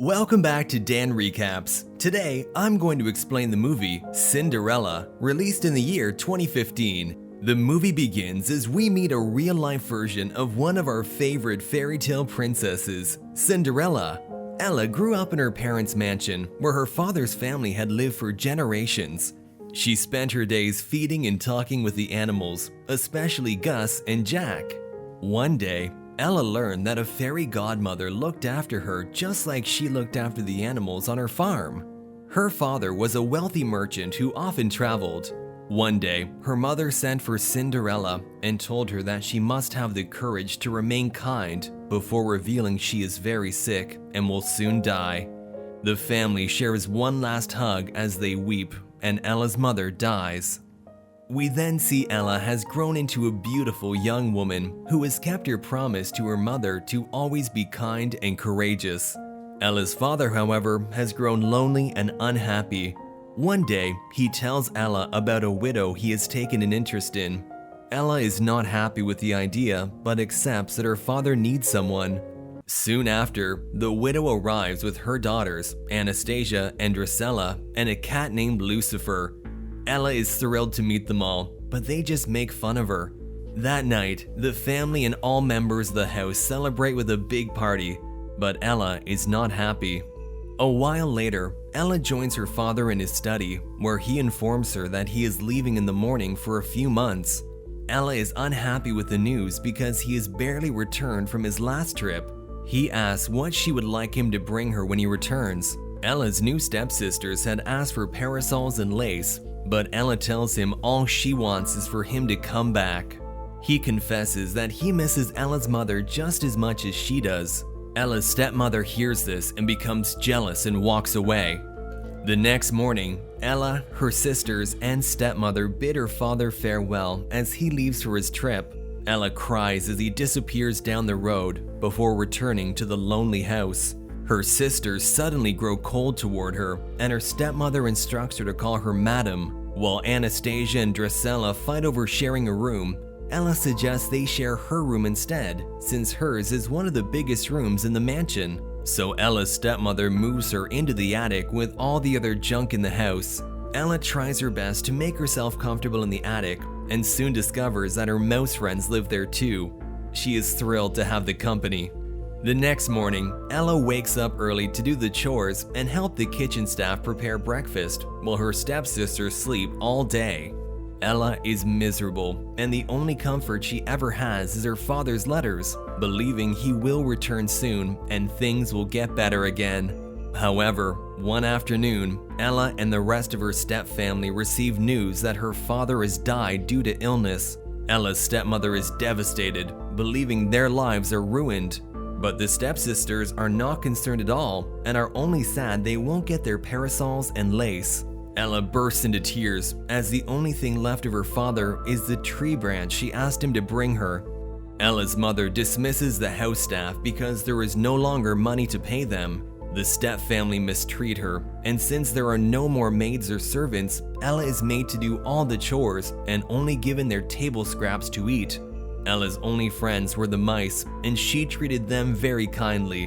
Welcome back to Dan Recaps. Today, I'm going to explain the movie Cinderella, released in the year 2015. The movie begins as we meet a real-life version of one of our favorite fairy tale princesses, Cinderella. Ella grew up in her parents' mansion, where her father's family had lived for generations. She spent her days feeding and talking with the animals, especially Gus and Jack. One day, Ella learned that a fairy godmother looked after her just like she looked after the animals on her farm. Her father was a wealthy merchant who often traveled. One day, her mother sent for Cinderella and told her that she must have the courage to remain kind before revealing she is very sick and will soon die. The family shares one last hug as they weep, and Ella's mother dies. We then see Ella has grown into a beautiful young woman who has kept her promise to her mother to always be kind and courageous. Ella's father, however, has grown lonely and unhappy. One day, he tells Ella about a widow he has taken an interest in. Ella is not happy with the idea, but accepts that her father needs someone. Soon after, the widow arrives with her daughters, Anastasia and Drusilla, and a cat named Lucifer. Ella is thrilled to meet them all, but they just make fun of her. That night, the family and all members of the house celebrate with a big party, but Ella is not happy. A while later, Ella joins her father in his study, where he informs her that he is leaving in the morning for a few months. Ella is unhappy with the news because he has barely returned from his last trip. He asks what she would like him to bring her when he returns. Ella's new stepsisters had asked for parasols and lace, but Ella tells him all she wants is for him to come back. He confesses that he misses Ella's mother just as much as she does. Ella's stepmother hears this and becomes jealous and walks away. The next morning, Ella, her sisters, and stepmother bid her father farewell as he leaves for his trip. Ella cries as he disappears down the road before returning to the lonely house. Her sisters suddenly grow cold toward her, and her stepmother instructs her to call her Madam. While Anastasia and Drusilla fight over sharing a room, Ella suggests they share her room instead, since hers is one of the biggest rooms in the mansion. So Ella's stepmother moves her into the attic with all the other junk in the house. Ella tries her best to make herself comfortable in the attic, and soon discovers that her mouse friends live there too. She is thrilled to have the company. The next morning, Ella wakes up early to do the chores and help the kitchen staff prepare breakfast, while her stepsisters sleep all day. Ella is miserable, and the only comfort she ever has is her father's letters, believing he will return soon and things will get better again. However, one afternoon, Ella and the rest of her stepfamily receive news that her father has died due to illness. Ella's stepmother is devastated, believing their lives are ruined. But the stepsisters are not concerned at all and are only sad they won't get their parasols and lace. Ella bursts into tears as the only thing left of her father is the tree branch she asked him to bring her. Ella's mother dismisses the house staff because there is no longer money to pay them. The stepfamily mistreat her, and since there are no more maids or servants, Ella is made to do all the chores and only given their table scraps to eat. Ella's only friends were the mice, and she treated them very kindly.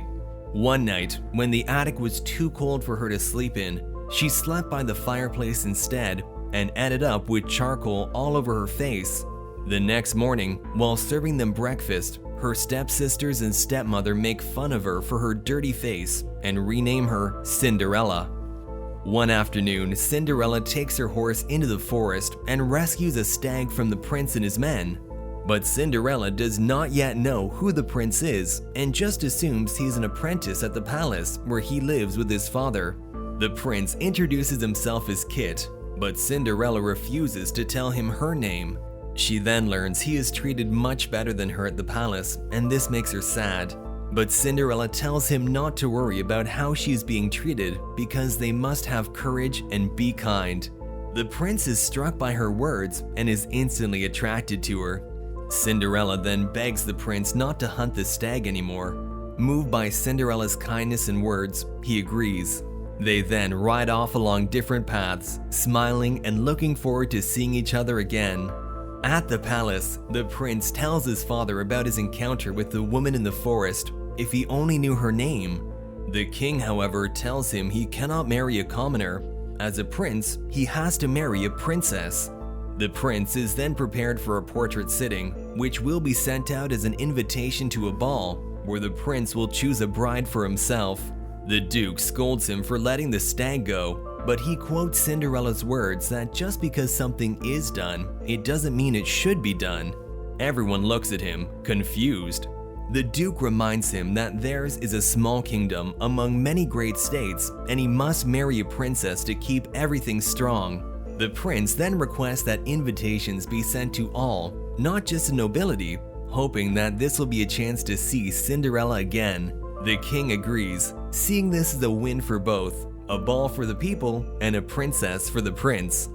One night, when the attic was too cold for her to sleep in, she slept by the fireplace instead and ended up with charcoal all over her face. The next morning, while serving them breakfast, her stepsisters and stepmother make fun of her for her dirty face and rename her Cinderella. One afternoon, Cinderella takes her horse into the forest and rescues a stag from the prince and his men. But Cinderella does not yet know who the prince is and just assumes he's an apprentice at the palace where he lives with his father. The prince introduces himself as Kit, but Cinderella refuses to tell him her name. She then learns he is treated much better than her at the palace, and this makes her sad. But Cinderella tells him not to worry about how she is being treated because they must have courage and be kind. The prince is struck by her words and is instantly attracted to her. Cinderella then begs the prince not to hunt the stag anymore. Moved by Cinderella's kindness and words, he agrees. They then ride off along different paths, smiling and looking forward to seeing each other again. At the palace, the prince tells his father about his encounter with the woman in the forest. If he only knew her name. The king, however, tells him he cannot marry a commoner. As a prince, he has to marry a princess. The prince is then prepared for a portrait sitting, which will be sent out as an invitation to a ball, where the prince will choose a bride for himself. The duke scolds him for letting the stag go, but he quotes Cinderella's words that just because something is done, it doesn't mean it should be done. Everyone looks at him, confused. The duke reminds him that theirs is a small kingdom among many great states, and he must marry a princess to keep everything strong. The prince then requests that invitations be sent to all, not just the nobility, hoping that this will be a chance to see Cinderella again. The king agrees, seeing this as a win for both, a ball for the people and a princess for the prince.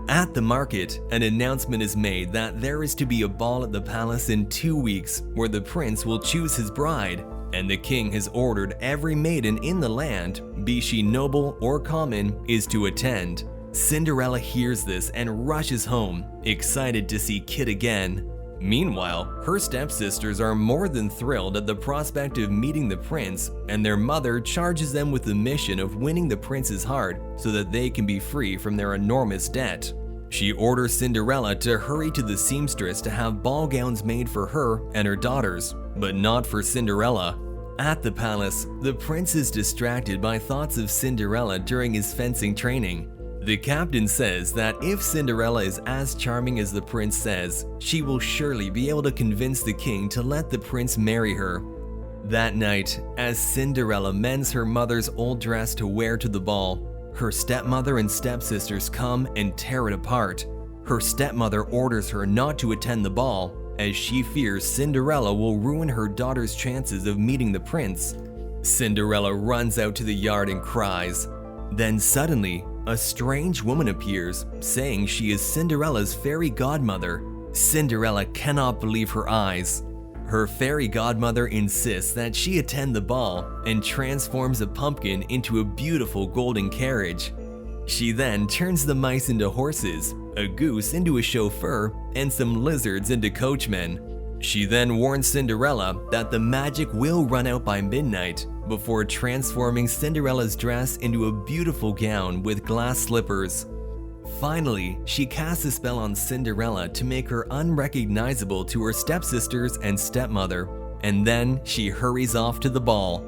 At the market, an announcement is made that there is to be a ball at the palace in 2 weeks where the prince will choose his bride, and the king has ordered every maiden in the land, be she noble or common, is to attend. Cinderella hears this and rushes home, excited to see Kit again. Meanwhile, her stepsisters are more than thrilled at the prospect of meeting the prince, and their mother charges them with the mission of winning the prince's heart so that they can be free from their enormous debt. She orders Cinderella to hurry to the seamstress to have ball gowns made for her and her daughters, but not for Cinderella. At the palace, the prince is distracted by thoughts of Cinderella during his fencing training. The captain says that if Cinderella is as charming as the prince says, she will surely be able to convince the king to let the prince marry her. That night, as Cinderella mends her mother's old dress to wear to the ball, her stepmother and stepsisters come and tear it apart. Her stepmother orders her not to attend the ball, as she fears Cinderella will ruin her daughter's chances of meeting the prince. Cinderella runs out to the yard and cries. Then suddenly, a strange woman appears, saying she is Cinderella's fairy godmother. Cinderella cannot believe her eyes. Her fairy godmother insists that she attend the ball and transforms a pumpkin into a beautiful golden carriage. She then turns the mice into horses, a goose into a chauffeur, and some lizards into coachmen. She then warns Cinderella that the magic will run out by midnight, before transforming Cinderella's dress into a beautiful gown with glass slippers. Finally, she casts a spell on Cinderella to make her unrecognizable to her stepsisters and stepmother, and then she hurries off to the ball.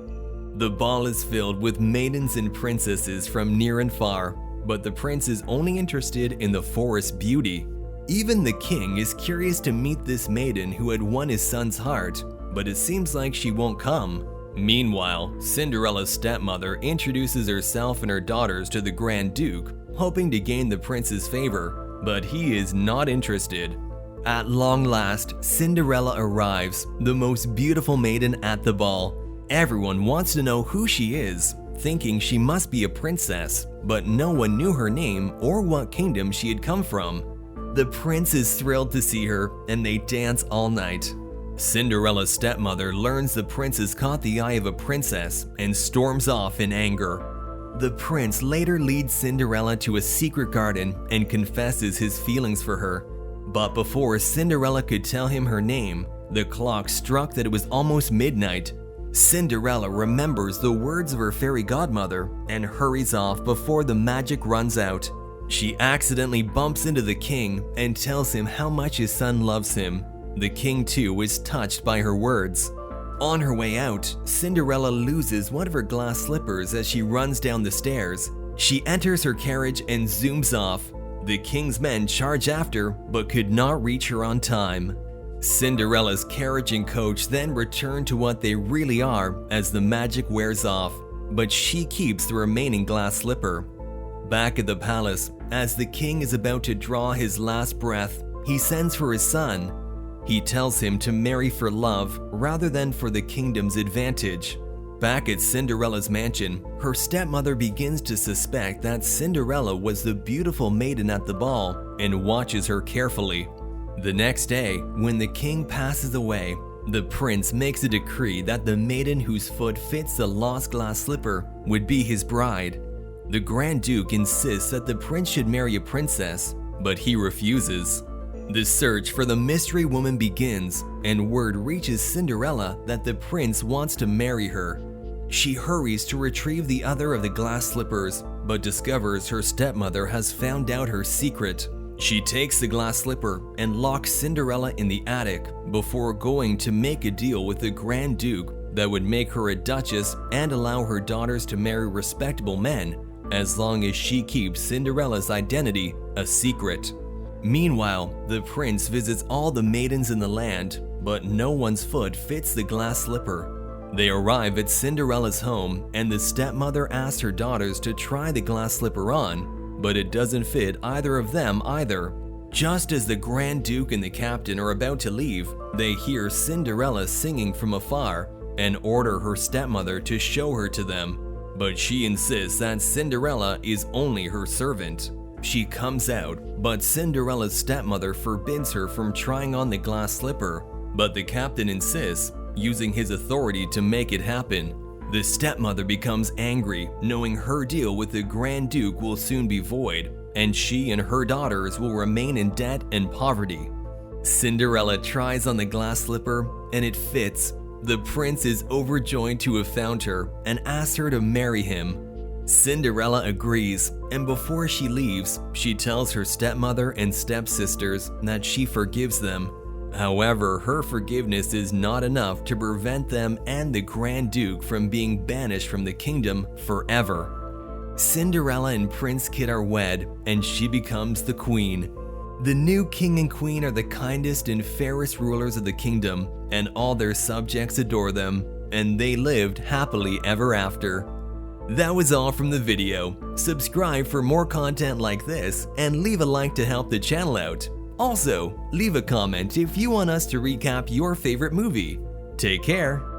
The ball is filled with maidens and princesses from near and far, but the prince is only interested in the forest's beauty. Even the king is curious to meet this maiden who had won his son's heart, but it seems like she won't come. Meanwhile, Cinderella's stepmother introduces herself and her daughters to the Grand Duke, hoping to gain the prince's favor, but he is not interested. At long last, Cinderella arrives, the most beautiful maiden at the ball. Everyone wants to know who she is, thinking she must be a princess, but no one knew her name or what kingdom she had come from. The prince is thrilled to see her, and they dance all night. Cinderella's stepmother learns the prince has caught the eye of a princess and storms off in anger. The prince later leads Cinderella to a secret garden and confesses his feelings for her. But before Cinderella could tell him her name, the clock struck that it was almost midnight. Cinderella remembers the words of her fairy godmother and hurries off before the magic runs out. She accidentally bumps into the king and tells him how much his son loves him. The king too is touched by her words. On her way out, Cinderella loses one of her glass slippers as she runs down the stairs. She enters her carriage and zooms off. The king's men charge after, but could not reach her on time. Cinderella's carriage and coach then return to what they really are as the magic wears off, but she keeps the remaining glass slipper. Back at the palace, as the king is about to draw his last breath, he sends for his son. He tells him to marry for love rather than for the kingdom's advantage. Back at Cinderella's mansion, her stepmother begins to suspect that Cinderella was the beautiful maiden at the ball and watches her carefully. The next day, when the king passes away, the prince makes a decree that the maiden whose foot fits the lost glass slipper would be his bride. The Grand Duke insists that the prince should marry a princess, but he refuses. The search for the mystery woman begins, and word reaches Cinderella that the prince wants to marry her. She hurries to retrieve the other of the glass slippers, but discovers her stepmother has found out her secret. She takes the glass slipper and locks Cinderella in the attic before going to make a deal with the Grand Duke that would make her a duchess and allow her daughters to marry respectable men, as long as she keeps Cinderella's identity a secret. Meanwhile, the prince visits all the maidens in the land, but no one's foot fits the glass slipper. They arrive at Cinderella's home, and the stepmother asks her daughters to try the glass slipper on, but it doesn't fit either of them either. Just as the Grand Duke and the captain are about to leave, they hear Cinderella singing from afar and order her stepmother to show her to them, but she insists that Cinderella is only her servant. She comes out, but Cinderella's stepmother forbids her from trying on the glass slipper, but the captain insists, using his authority to make it happen. The stepmother becomes angry, knowing her deal with the Grand Duke will soon be void, and she and her daughters will remain in debt and poverty. Cinderella tries on the glass slipper, and it fits. The prince is overjoyed to have found her and asks her to marry him. Cinderella agrees, and before she leaves, she tells her stepmother and stepsisters that she forgives them. However, her forgiveness is not enough to prevent them and the Grand Duke from being banished from the kingdom forever. Cinderella and Prince Kid are wed, and she becomes the queen. The new king and queen are the kindest and fairest rulers of the kingdom, and all their subjects adore them, and they lived happily ever after. That was all from the video. Subscribe for more content like this, and leave a like to help the channel out. Also, leave a comment if you want us to recap your favorite movie. Take care!